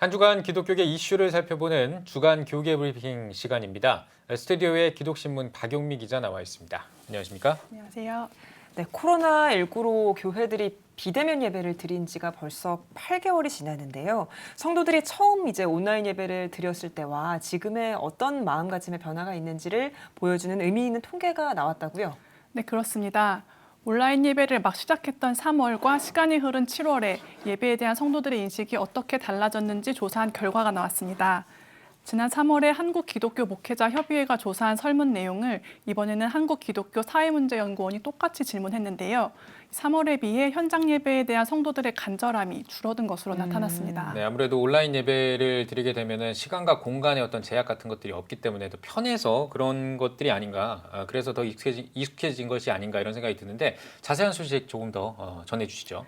한 주간 기독교계 이슈를 살펴보는 주간 교계 브리핑 시간입니다. 스튜디오에 기독신문 박용미 기자 나와 있습니다. 안녕하십니까? 안녕하세요. 네, 코로나19로 교회들이 비대면 예배를 드린 지가 벌써 8개월이 지났는데요. 성도들이 처음 이제 온라인 예배를 드렸을 때와 지금의 어떤 마음가짐의 변화가 있는지를 보여주는 의미 있는 통계가 나왔다고요? 네, 그렇습니다. 온라인 예배를 막 시작했던 3월과 시간이 흐른 7월에 예배에 대한 성도들의 인식이 어떻게 달라졌는지 조사한 결과가 나왔습니다. 지난 3월에 한국기독교 목회자 협의회가 조사한 설문 내용을 이번에는 한국기독교 사회문제연구원이 똑같이 질문했는데요. 3월에 비해 현장 예배에 대한 성도들의 간절함이 줄어든 것으로 나타났습니다. 네, 아무래도 온라인 예배를 드리게 되면은 시간과 공간의 어떤 제약 같은 것들이 없기 때문에 더 편해서 그런 것들이 아닌가, 그래서 더 익숙해진 것이 아닌가 이런 생각이 드는데 자세한 소식 조금 더 전해주시죠.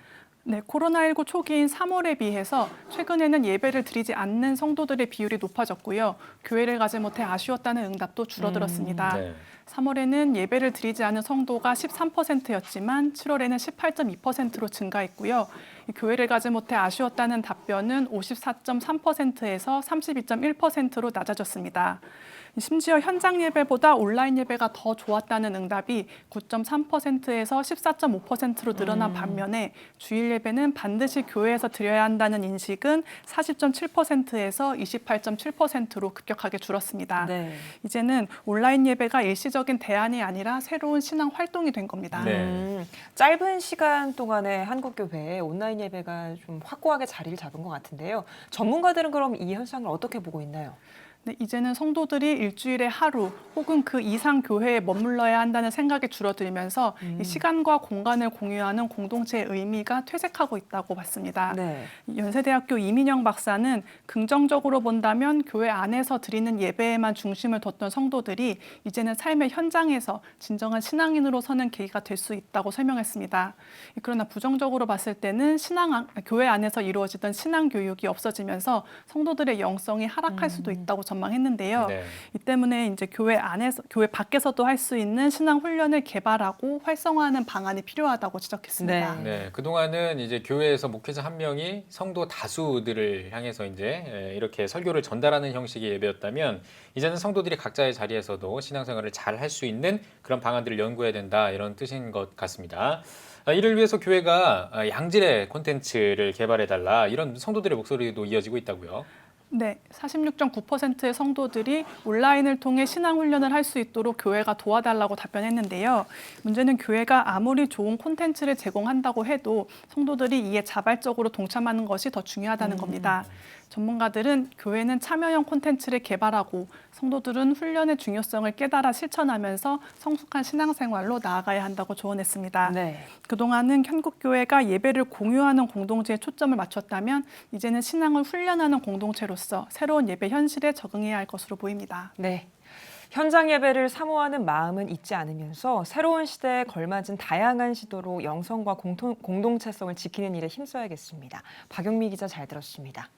네, 코로나19 초기인 3월에 비해서 최근에는 예배를 드리지 않는 성도들의 비율이 높아졌고요. 교회를 가지 못해 아쉬웠다는 응답도 줄어들었습니다. 네. 3월에는 예배를 드리지 않은 성도가 13%였지만 7월에는 18.2%로 증가했고요. 교회를 가지 못해 아쉬웠다는 답변은 54.3%에서 32.1%로 낮아졌습니다. 심지어 현장 예배보다 온라인 예배가 더 좋았다는 응답이 9.3%에서 14.5%로 늘어난 반면에 주일 예배는 반드시 교회에서 드려야 한다는 인식은 40.7%에서 28.7%로 급격하게 줄었습니다. 네. 이제는 온라인 예배가 일시적인 대안이 아니라 새로운 신앙 활동이 된 겁니다. 네. 짧은 시간 동안에 한국교회에 온라인 예배가 좀 확고하게 자리를 잡은 것 같은데요. 전문가들은 그럼 이 현상을 어떻게 보고 있나요? 네, 이제는 성도들이 일주일에 하루 혹은 그 이상 교회에 머물러야 한다는 생각이 줄어들면서 이 시간과 공간을 공유하는 공동체의 의미가 퇴색하고 있다고 봤습니다. 네. 연세대학교 이민영 박사는 긍정적으로 본다면 교회 안에서 드리는 예배에만 중심을 뒀던 성도들이 이제는 삶의 현장에서 진정한 신앙인으로 서는 계기가 될 수 있다고 설명했습니다. 그러나 부정적으로 봤을 때는 교회 안에서 이루어지던 신앙 교육이 없어지면서 성도들의 영성이 하락할 수도 있다고 전망했는데요. 네. 이 때문에 이제 교회 밖에서도 할 수 있는 신앙 훈련을 개발하고 활성화하는 방안이 필요하다고 지적했습니다. 네. 네, 그동안은 이제 교회에서 목회자 한 명이 성도 다수들을 향해서 이제 이렇게 설교를 전달하는 형식의 예배였다면 이제는 성도들이 각자의 자리에서도 신앙생활을 잘 할 수 있는 그런 방안들을 연구해야 된다 이런 뜻인 것 같습니다. 이를 위해서 교회가 양질의 콘텐츠를 개발해달라 이런 성도들의 목소리도 이어지고 있다고요. 네, 46.9%의 성도들이 온라인을 통해 신앙 훈련을 할 수 있도록 교회가 도와달라고 답변했는데요. 문제는 교회가 아무리 좋은 콘텐츠를 제공한다고 해도 성도들이 이에 자발적으로 동참하는 것이 더 중요하다는 겁니다. 전문가들은 교회는 참여형 콘텐츠를 개발하고 성도들은 훈련의 중요성을 깨달아 실천하면서 성숙한 신앙생활로 나아가야 한다고 조언했습니다. 네. 그동안은 한국교회가 예배를 공유하는 공동체에 초점을 맞췄다면 이제는 신앙을 훈련하는 공동체로서 새로운 예배 현실에 적응해야 할 것으로 보입니다. 네. 현장 예배를 사모하는 마음은 잊지 않으면서 새로운 시대에 걸맞은 다양한 시도로 영성과 공동체성을 지키는 일에 힘써야겠습니다. 박용미 기자 잘 들었습니다.